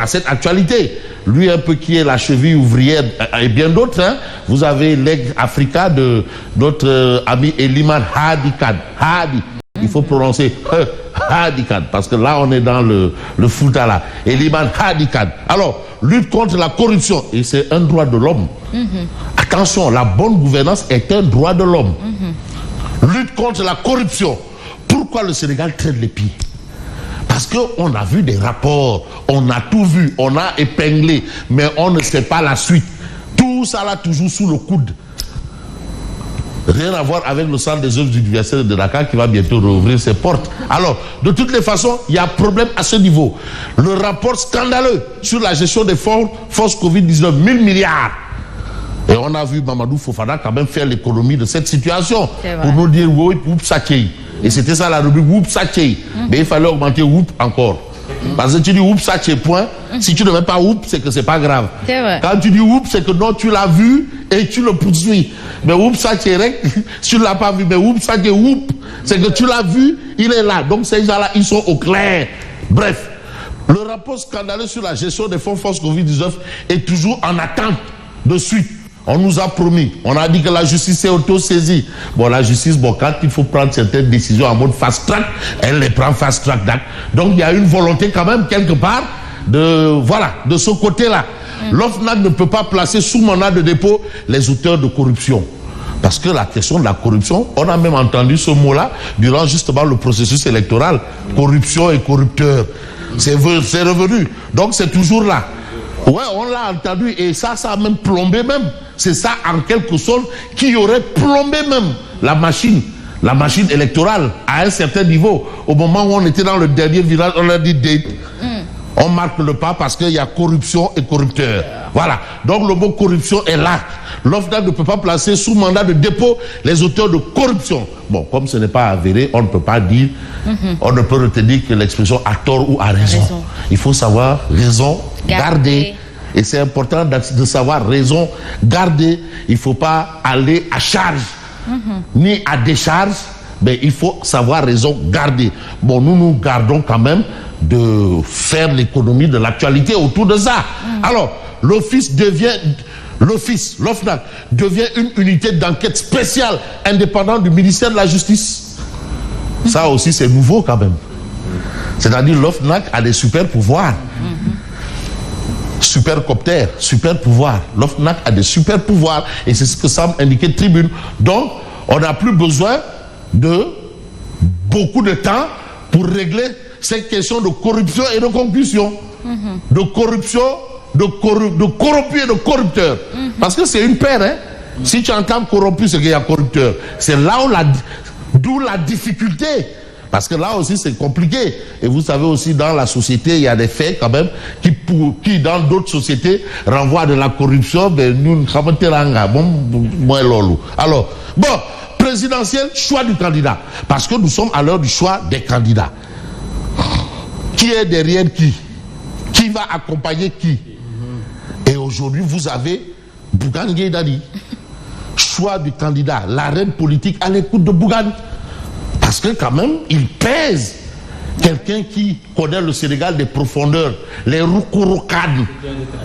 à cette actualité. Lui un peu qui est la cheville ouvrière et bien d'autres. Hein. Vous avez l'aigle africain de notre ami Eliman Hadikad. Hadi. Il faut prononcer Hadikad parce que là on est dans le Fouta là. Eliman Hadikad. Alors, lutte contre la corruption et c'est un droit de l'homme. Attention, la bonne gouvernance est un droit de l'homme. Lutte contre la corruption. Pourquoi le Sénégal traîne les pieds? Parce qu'on a vu des rapports, on a tout vu, on a épinglé, mais on ne sait pas la suite. Tout ça là toujours sous le coude. Rien à voir avec le centre des œuvres universitaires de Dakar qui va bientôt rouvrir ses portes. Alors, de toutes les façons, il y a problème à ce niveau. Le rapport scandaleux sur la gestion des forces Covid-19, 1000 milliards. Et on a vu Mamadou Fofana quand même faire l'économie de cette situation. Pour nous dire, oui, oups, ça tient. Et c'était ça la rubrique, oups, ça tient. Mais il fallait augmenter oups encore. Parce que tu dis oups, ça tient, point. Si tu ne mets pas oups, c'est que c'est pas grave. Quand tu dis oups, c'est que non, tu l'as vu et tu le poursuis. Mais oups, ça tient, tu ne l'as pas vu. Mais oups, ça tient, oups, c'est que tu l'as vu, il est là. Donc ces gens-là, ils sont au clair. Bref, le rapport scandaleux sur la gestion des fonds force Covid-19 est toujours en attente de suite. On nous a promis, on a dit que la justice est auto-saisie. Bon, la justice, bon, quand il faut prendre certaines décisions en mode fast-track, elle les prend fast-track. Donc, il y a une volonté quand même, quelque part, de ce côté-là. L'OFNAC ne peut pas placer sous mandat de dépôt les auteurs de corruption. Parce que la question de la corruption, on a même entendu ce mot-là durant justement le processus électoral. Corruption et corrupteur. C'est revenu. Donc, c'est toujours là. Ouais, on l'a entendu et ça a même plombé même. C'est ça en quelque sorte qui aurait plombé même la machine électorale à un certain niveau. Au moment où on était dans le dernier village, on a dit date. On marque le pas parce qu'il y a corruption et corrupteur. Voilà. Donc le mot corruption est là. L'OFNAC ne peut pas placer sous mandat de dépôt les auteurs de corruption. Bon, comme ce n'est pas avéré, on ne peut pas dire, on ne peut retenir que l'expression a tort ou a raison. Il faut savoir raison garder. Et c'est important de savoir raison garder. Il ne faut pas aller à charge, ni à décharge, mais il faut savoir raison garder. Bon, nous gardons quand même de faire l'économie de l'actualité autour de ça. Alors, l'OFNAC devient une unité d'enquête spéciale indépendante du ministère de la Justice. Ça aussi, c'est nouveau quand même. C'est-à-dire l'OFNAC a des super pouvoirs. Supercoptère, super pouvoir. L'OFNAC a des super pouvoirs et c'est ce que semble indiquer Tribune. Donc, on n'a plus besoin de beaucoup de temps pour régler ces questions de corruption et de concussion. De corruption, de corrompu et de corrupteur. Parce que c'est une paire, hein. Si tu entends corrompu, c'est qu'il y a corrupteur. C'est là où d'où la difficulté. Parce que là aussi, c'est compliqué. Et vous savez aussi, dans la société, il y a des faits quand même qui dans d'autres sociétés, renvoient de la corruption. Alors, bon, présidentiel, choix du candidat. Parce que nous sommes à l'heure du choix des candidats. Qui est derrière qui? Qui va accompagner qui? Et aujourd'hui, vous avez Bougane Gueye Dany. Choix du candidat, l'arène politique à l'écoute de Bougane. Parce que quand même, il pèse quelqu'un qui connaît le Sénégal des profondeurs, les roukourokades.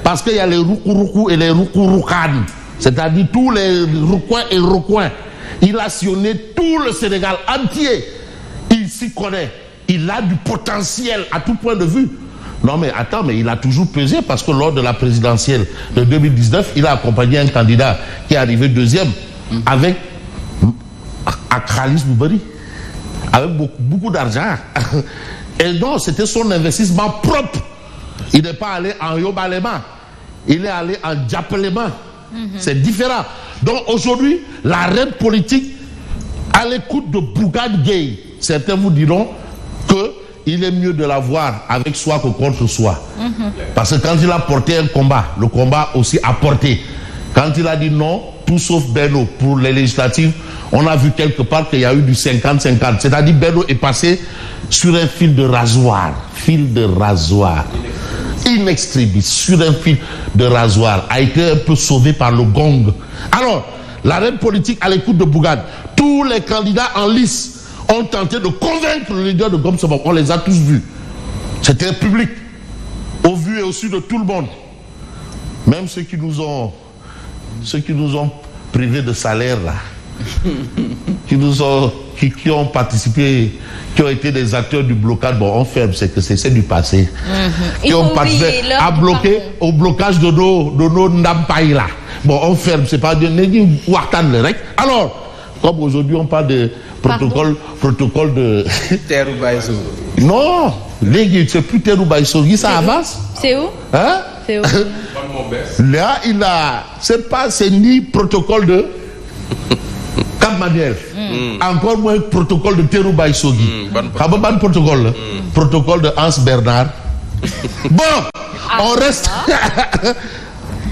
Parce qu'il y a les roukouroukou et les roukouroukades. C'est-à-dire tous les roucoins et roucoins. Il a sillonné tout le Sénégal entier. Il s'y connaît. Il a du potentiel à tout point de vue. Non mais attends, mais il a toujours pesé parce que lors de la présidentielle de 2019, il a accompagné un candidat qui est arrivé deuxième avec Khalis Boubari. Avec beaucoup d'argent. Et donc, c'était son investissement propre. Il n'est pas allé en Yobalema. Il est allé en Djapelema. C'est différent. Donc, aujourd'hui, l'arène politique, à l'écoute de Bougane Gueye, certains vous diront qu'il est mieux de l'avoir avec soi que contre soi. Parce que quand il a porté un combat, le combat aussi a porté. Quand il a dit non, tout sauf Bello pour les législatives, on a vu quelque part qu'il y a eu du 50-50. C'est-à-dire Bello est passé sur un fil de rasoir. In extremis, sur un fil de rasoir. A été un peu sauvé par le gong. Alors, l'arène politique à l'écoute de Bougane. Tous les candidats en lice ont tenté de convaincre le leader de Gom Sabok. On les a tous vus. C'était public. Au vu et au-dessus de tout le monde. Même ceux qui nous ont privés de salaire là, qui ont participé, qui ont été des acteurs du blocage, bon, on ferme, c'est que c'est du passé. Qui ont participé au blocage de nos Ndampaï là. Bon, on ferme, c'est pas de alors, comme aujourd'hui on parle de protocole de... Non, c'est plus Teroubaïsogui, ça avance. C'est où? Hein? C'est où? Là, c'est ni protocole de Cap Manuel, encore moins protocole de Teroubaïsogui. Ban protocole, protocole de Hans Bernard. Bon, on reste.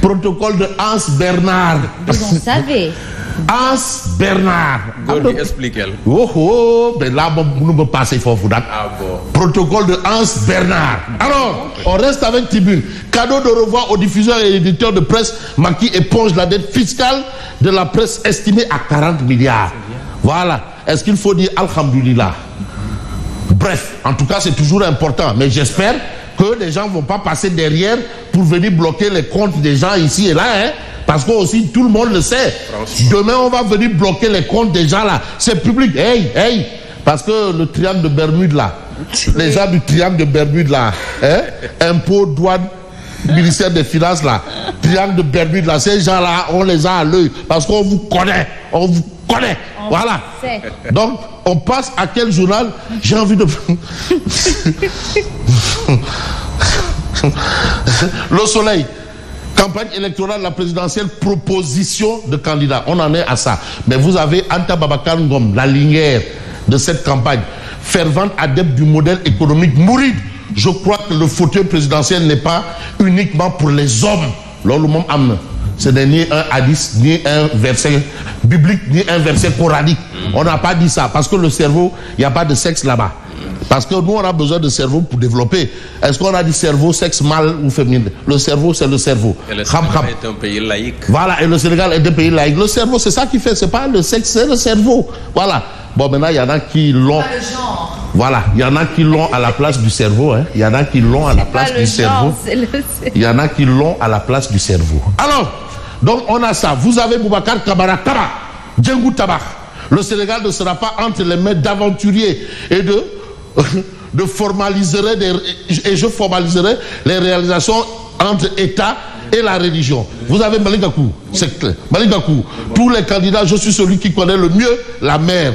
Protocole de Hans Bernard. Vous en savez. Hans Bernard. Expliquez-le. Mais là, nous me passons fort. Protocole de Hans Bernard. Alors, on reste avec Tribune. Cadeau de revoir aux diffuseurs et éditeurs de presse qui éponge la dette fiscale de la presse estimée à 40 milliards. Voilà. Est-ce qu'il faut dire Alhamdulillah? Bref, en tout cas, c'est toujours important. Mais j'espère que les gens ne vont pas passer derrière pour venir bloquer les comptes des gens ici et là, hein. Parce que aussi tout le monde le sait. Demain, on va venir bloquer les comptes des gens là. C'est public. Hey. Parce que le triangle de Bermude là, les gens du triangle de Bermude là, hein, impôts, douane, ministère des Finances là, triangle de Bermude là, ces gens là, on les a à l'œil. Parce qu'on vous connaît. On vous connaît. Voilà. Donc, on passe à quel journal? J'ai envie de... Le Soleil. Campagne électorale, la présidentielle, proposition de candidats. On en est à ça. Mais vous avez Anta Babacar Ngom, la lignère de cette campagne, fervente adepte du modèle économique mouride. Je crois que le fauteuil présidentiel n'est pas uniquement pour les hommes. Ce n'est ni un hadith, ni un verset biblique, ni un verset coranique. On n'a pas dit ça. Parce que le cerveau, il n'y a pas de sexe là-bas. Parce que nous, on a besoin de cerveau pour développer. Est-ce qu'on a dit cerveau, sexe mâle ou féminin? Le cerveau, c'est le cerveau. Et le Sénégal est un pays laïque. Voilà, et le Sénégal est un pays laïque. Le cerveau, c'est ça qui fait, c'est pas le sexe, c'est le cerveau. Voilà. Bon, maintenant, il y en a qui l'ont. Voilà, il y en a qui l'ont à la place du cerveau. Hein. Il y en a qui l'ont à la place du cerveau. Il y en a qui l'ont à la place du cerveau. Alors, donc, on a ça. Vous avez Boubacar Kamara Kaba, Djengou Tabak. Le Sénégal ne sera pas entre les mains d'aventuriers et je formaliserai les réalisations entre État et la religion. Vous avez Malick Gakou, c'est clair. Malick Gakou, tous les candidats, je suis celui qui connaît le mieux la mer.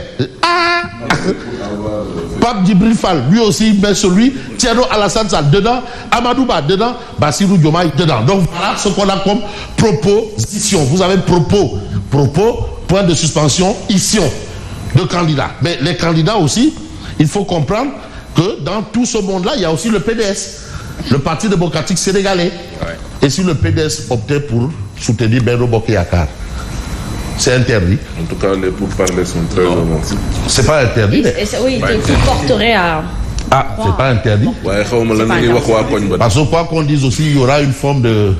Pape Djibril Fall, lui aussi, mais celui, Thierno Alassane Sall, dedans, Amadouba, dedans, Bassirou Diomaye, dedans. Donc voilà ce qu'on a comme proposition. Vous avez propos, point de suspension, ici, de candidats. Mais les candidats aussi, il faut comprendre que dans tout ce monde-là, il y a aussi le PDS, le Parti démocratique sénégalais. Ouais. Et si le PDS optait pour soutenir Benno Bokk Yakaar, c'est interdit. En tout cas, les pourparlers sont très avancés. C'est pas interdit. Oui, il porterait à... Ah, c'est pas interdit. Ouais, parce que quoi qu'on dise aussi, il y aura une forme de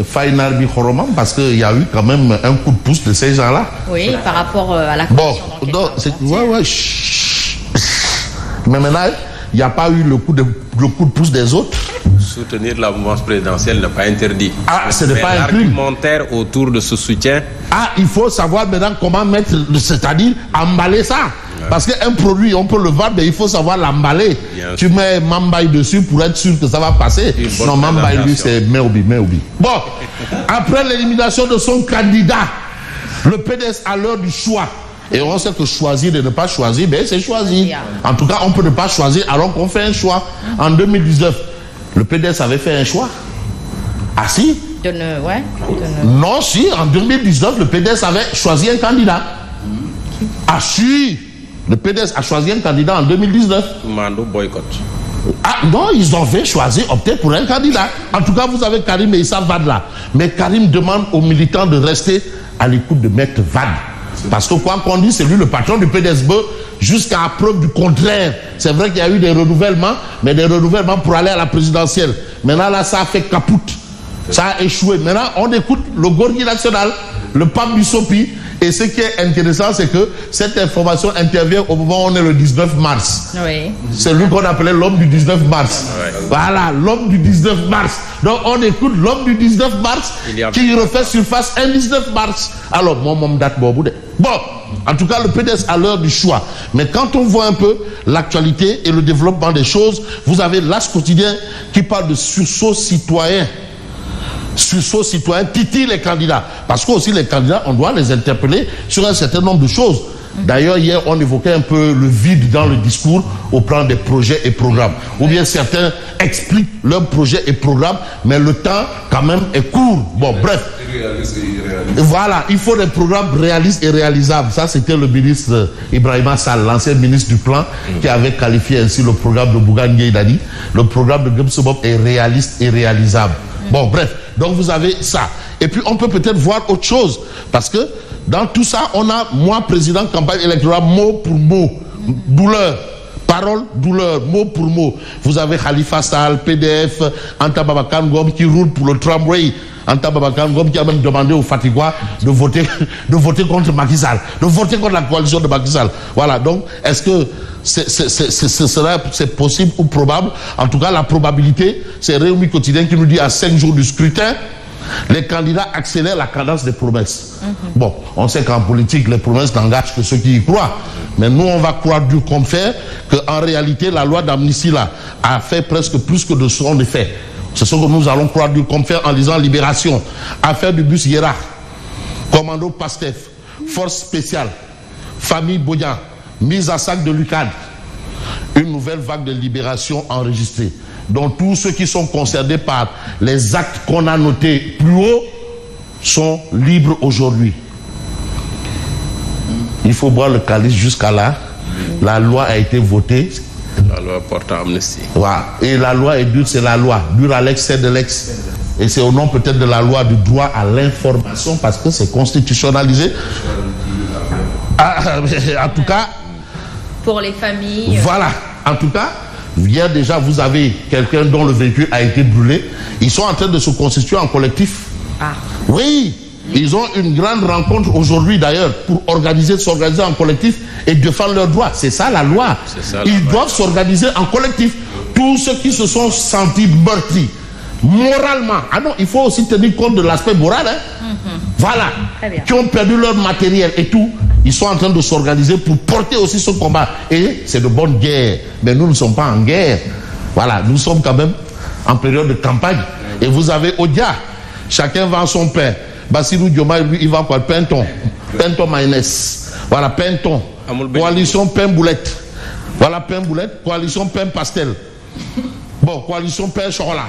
final bi-khoromam, parce qu'il y a eu quand même un coup de pouce de ces gens-là. Oui, par rapport à la commission d'enquête. Ouais. Mais maintenant, il n'y a pas eu le coup de pouce des autres. Soutenir la mouvance présidentielle n'est pas interdit. Ah, ce n'est pas inclus. L'argumentaire autour de ce soutien. Ah, il faut savoir maintenant comment mettre, c'est-à-dire emballer ça. Ouais. Parce qu'un produit, on peut le vendre, mais il faut savoir l'emballer. Tu mets Mambaye dessus pour être sûr que ça va passer. Non, Mambaye, lui, c'est Meobi. Bon, après l'élimination de son candidat, le PDS à l'heure du choix. Et on sait que choisir et ne pas choisir, ben c'est choisir. En tout cas, on peut ne pas choisir alors qu'on fait un choix. En 2019, le PDS avait fait un choix. Ah si? Non, si, en 2019, le PDS avait choisi un candidat. Ah si, le PDS a choisi un candidat en 2019. Mando boycott. Ah non, ils ont fait choisir, opter pour un candidat. En tout cas, vous avez Karim et Issa Wade là. Mais Karim demande aux militants de rester à l'écoute de Maître Wade. Parce que quoi qu'on dise, c'est lui le patron du PDSB jusqu'à preuve du contraire. C'est vrai qu'il y a eu des renouvellements, mais des renouvellements pour aller à la présidentielle. Maintenant, là, ça a fait capoute. Ça a échoué. Maintenant, on écoute le Gorgui national, le Pape Bissopi Et ce qui est intéressant, c'est que cette information intervient au moment où on est le 19 mars. Oui. C'est lui qu'on appelait l'homme du 19 mars. Voilà, l'homme du 19 mars. Donc on écoute l'homme du 19 mars qui refait surface un 19 mars. Alors, mon date bon. Bon, en tout cas, le PDS a l'heure du choix. Mais quand on voit un peu l'actualité et le développement des choses, vous avez l'As quotidien qui parle de sursaut citoyen. Sursaut citoyen titille les candidats. Parce que aussi les candidats, on doit les interpeller sur un certain nombre de choses. D'ailleurs, hier, on évoquait un peu le vide dans le discours au plan des projets et programmes. Ou bien certains expliquent leurs projets et programmes, mais le temps, quand même, est court. Bon, bref. Voilà, il faut des programmes réalistes et réalisables. Ça, c'était le ministre Ibrahima Sall, l'ancien ministre du Plan, qui avait qualifié ainsi le programme de Bougane Gueye Dany. Le programme de Gemsobop est réaliste et réalisable. Bon, bref. Donc, vous avez ça. Et puis, on peut peut-être voir autre chose. Parce que, dans tout ça, on a, moi, président campagne électorale, mot pour mot, douleur, parole, douleur, mot pour mot. Vous avez Khalifa Sall, PDF, Anta Babacar Ngom qui roule pour le tramway. Anta Babacar Ngom qui a même demandé aux Fatigois de voter contre Macky Sall, de voter contre la coalition de Macky Sall. Voilà, donc, est-ce que c'est possible ou probable? En tout cas, la probabilité, c'est Réumi Quotidien qui nous dit à 5 jours du scrutin, les candidats accélèrent la cadence des promesses. Bon, on sait qu'en politique, les promesses n'engagent que ceux qui y croient. Mais nous, on va croire dur comme fer qu'en réalité, la loi d'amnistie là a fait presque plus que de son effet. C'est ce que nous allons croire dur comme fer en lisant Libération, affaire du bus hiérarque, commando Pastef, force spéciale, famille Bodian, mise à sac de l'UCAD, une nouvelle vague de libération enregistrée. Donc tous ceux qui sont concernés par les actes qu'on a notés plus haut sont libres aujourd'hui. Il faut boire le calice jusqu'à là. La loi a été votée. La loi portant amnistie. Voilà. Et la loi est dure, c'est la loi. Dure à l'ex, c'est de l'ex. Et c'est au nom peut-être de la loi du droit à l'information parce que c'est constitutionnalisé. En tout cas... Pour les familles... Voilà. En tout cas... Hier déjà, vous avez quelqu'un dont le véhicule a été brûlé. Ils sont en train de se constituer en collectif. Ah. Oui, ils ont une grande rencontre aujourd'hui d'ailleurs pour s'organiser en collectif et défendre leurs droits. C'est ça la loi. Ils doivent s'organiser en collectif. Tous ceux qui se sont sentis meurtris moralement. Ah non, il faut aussi tenir compte de l'aspect moral. Voilà. Qui ont perdu leur matériel et tout. Ils sont en train de s'organiser pour porter aussi ce combat. Et c'est de bonne guerre. Mais nous ne sommes pas en guerre. Voilà, nous sommes quand même en période de campagne. Et vous avez Odia. Chacun vend son pain. Bassirou Diomaye, lui, il vend quoi? Pinton. Pinton mayonnaise. Voilà, pinton. Coalition pain boulette. Voilà, pain boulette. Coalition pain pastel. Bon, coalition pain chocolat.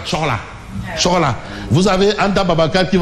Chocolat. Vous avez Anta Babacar qui va